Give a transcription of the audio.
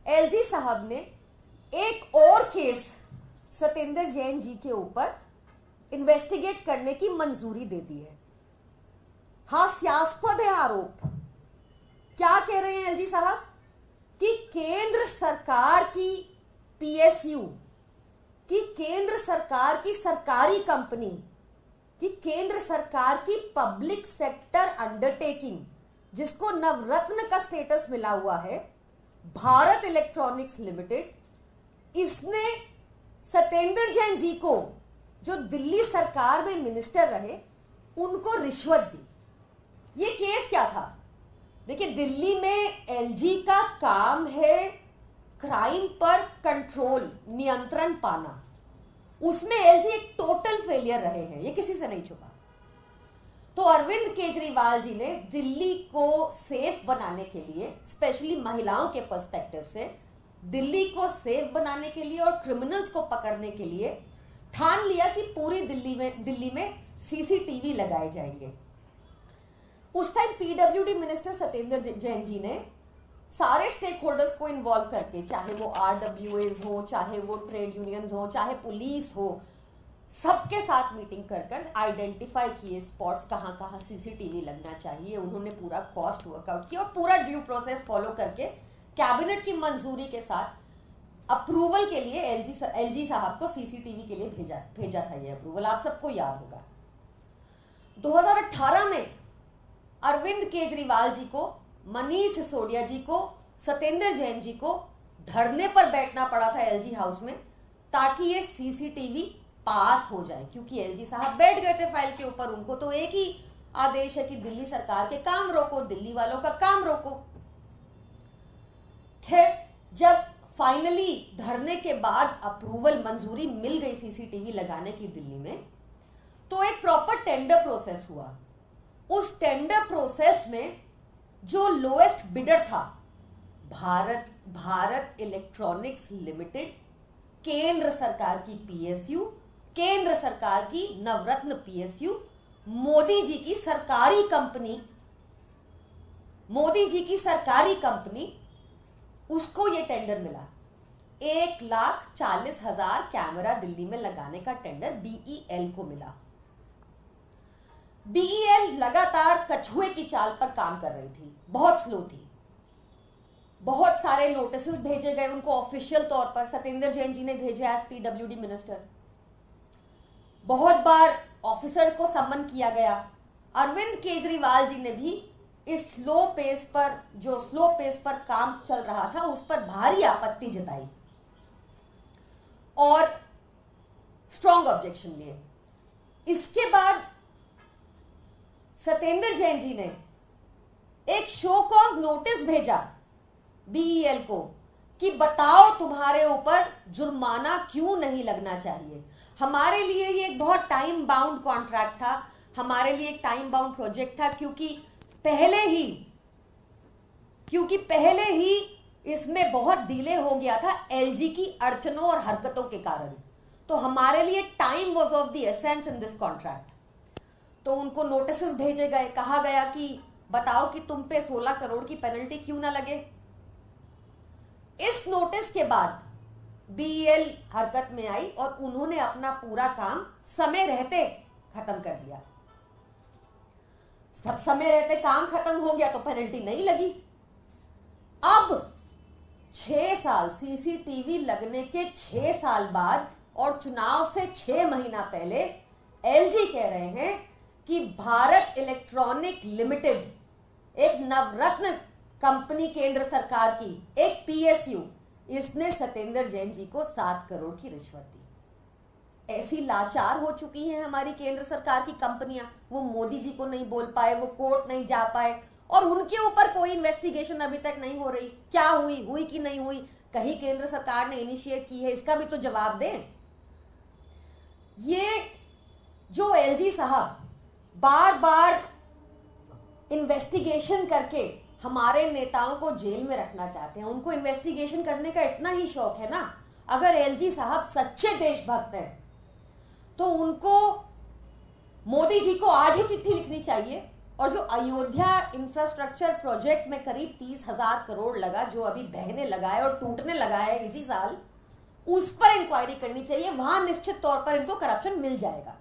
LG साहब ने एक और केस सत्येंद्र जैन जी के ऊपर इन्वेस्टिगेट करने की मंजूरी दे दी है। हास्यास्पद है आरोप। क्या कह रहे हैं एलजी साहब कि केंद्र सरकार की पीएसयू, कि केंद्र सरकार की सरकारी कंपनी, कि केंद्र सरकार की पब्लिक सेक्टर अंडरटेकिंग, जिसको नवरत्न का स्टेटस मिला हुआ है, भारत इलेक्ट्रॉनिक्स लिमिटेड, इसने सत्येंद्र जैन जी को, जो दिल्ली सरकार में मिनिस्टर रहे, उनको रिश्वत दी। ये केस क्या था? देखिए, दिल्ली में एलजी का काम है क्राइम पर कंट्रोल, नियंत्रण पाना। उसमें एलजी एक टोटल फेलियर रहे हैं, ये किसी से नहीं छुपा। तो अरविंद केजरीवाल जी ने दिल्ली को सेफ बनाने के लिए, स्पेशली महिलाओं के पर्सपेक्टिव से, दिल्ली को सेफ बनाने के लिए और क्रिमिनल्स को पकड़ने के लिए ठान लिया कि पूरी दिल्ली में सीसीटीवी लगाए जाएंगे। उस time PWD minister Satyendra Jain ji ने सारे स्टेक होल्डर्स को इन्वॉल्व करके, चाहे वो आरडब्ल्यूएज हो, चाहे वो ट्रेड यूनियंस हो, चाहे पुलिस हो, सबके साथ मीटिंग कर आइडेंटिफाई किए स्पॉट्स, कहां कहां सीसीटीवी लगना चाहिए। उन्होंने पूरा कॉस्ट वर्कआउट किया और पूरा ड्यू प्रोसेस फॉलो करके कैबिनेट की मंजूरी के साथ अप्रूवल के लिए एलजी साहब को सीसीटीवी के लिए भेजा था। ये अप्रूवल आप सबको याद होगा। 2018 में अरविंद केजरीवाल जी को, मनीष सिसोदिया जी को, सत्येंद्र जैन जी को धरने पर बैठना पड़ा था एलजी हाउस में, ताकि ये सीसीटीवी पास हो जाए, क्योंकि एलजी साहब बैठ गए थे फाइल के ऊपर। उनको तो एक ही आदेश है कि दिल्ली सरकार के काम रोको, दिल्ली वालों का काम रोको। खैर, जब फाइनली धरने के बाद अप्रूवल, मंजूरी मिल गई सीसीटीवी लगाने की दिल्ली में, तो एक प्रॉपर टेंडर प्रोसेस हुआ। उस टेंडर प्रोसेस में जो लोएस्ट बिडर था, भारत इलेक्ट्रॉनिक्स लिमिटेड, केंद्र सरकार की पीएसयू, केंद्र सरकार की नवरत्न पीएसयू, मोदी जी की सरकारी कंपनी, उसको ये टेंडर मिला। 1,40,000 कैमरा दिल्ली में लगाने का टेंडर बीईएल को मिला। बीईएल लगातार कछुए की चाल पर काम कर रही थी, बहुत स्लो थी। बहुत सारे नोटिस भेजे गए उनको ऑफिशियल तौर पर, सत्येंद्र जैन जी ने भेजे एज पीडब्ल्यूडी मिनिस्टर। बहुत बार ऑफिसर्स को सम्मन किया गया। अरविंद केजरीवाल जी ने भी इस स्लो पेस पर काम चल रहा था, उस पर भारी आपत्ति जताई और स्ट्रॉन्ग ऑब्जेक्शन लिए। इसके बाद सत्येंद्र जैन जी ने एक शो कॉज नोटिस भेजा बीईएल को कि बताओ तुम्हारे ऊपर जुर्माना क्यों नहीं लगना चाहिए। हमारे लिए ये एक बहुत टाइम बाउंड कॉन्ट्रैक्ट था, हमारे लिए एक टाइम बाउंड प्रोजेक्ट था, क्योंकि पहले ही इसमें बहुत डिले हो गया था एलजी की अड़चनों और हरकतों के कारण। तो हमारे लिए time was of the essence in this contract. तो उनको नोटिस भेजे गए, कहा गया कि बताओ कि तुम पे 16 करोड़ की पेनल्टी क्यों ना लगे। इस नोटिस के बाद बीईएल हरकत में आई और उन्होंने अपना पूरा काम समय रहते खत्म कर दिया। सब समय रहते काम खत्म हो गया तो पेनल्टी नहीं लगी। अब 6 साल, सीसीटीवी लगने के 6 साल बाद और चुनाव से 6 महीना पहले एलजी कह रहे हैं कि भारत इलेक्ट्रॉनिक लिमिटेड, एक नवरत्न कंपनी केंद्र सरकार की, एक पीएसयू, इसने सत्येंद्र जैन जी को 7 करोड़ की रिश्वत दी। ऐसी लाचार हो चुकी हैं हमारी केंद्र सरकार की कंपनियां, वो मोदी जी को नहीं बोल पाए, वो कोर्ट नहीं जा पाए और उनके ऊपर कोई इन्वेस्टिगेशन अभी तक नहीं हो रही। क्या हुई कि नहीं हुई, कहीं केंद्र सरकार ने इनिशिएट की है, इसका भी तो जवाब दें। ये जो एलजी साहब बार बार इन्वेस्टिगेशन करके हमारे नेताओं को जेल में रखना चाहते हैं, उनको इन्वेस्टिगेशन करने का इतना ही शौक है ना। अगर एलजी साहब सच्चे देशभक्त हैं तो उनको मोदी जी को आज ही चिट्ठी लिखनी चाहिए और जो अयोध्या इंफ्रास्ट्रक्चर प्रोजेक्ट में करीब 30,000 करोड़ लगा, जो अभी बहने लगा है और टूटने लगा है इसी साल, उस पर इंक्वायरी करनी चाहिए। वहां निश्चित तौर पर इनको करप्शन मिल जाएगा।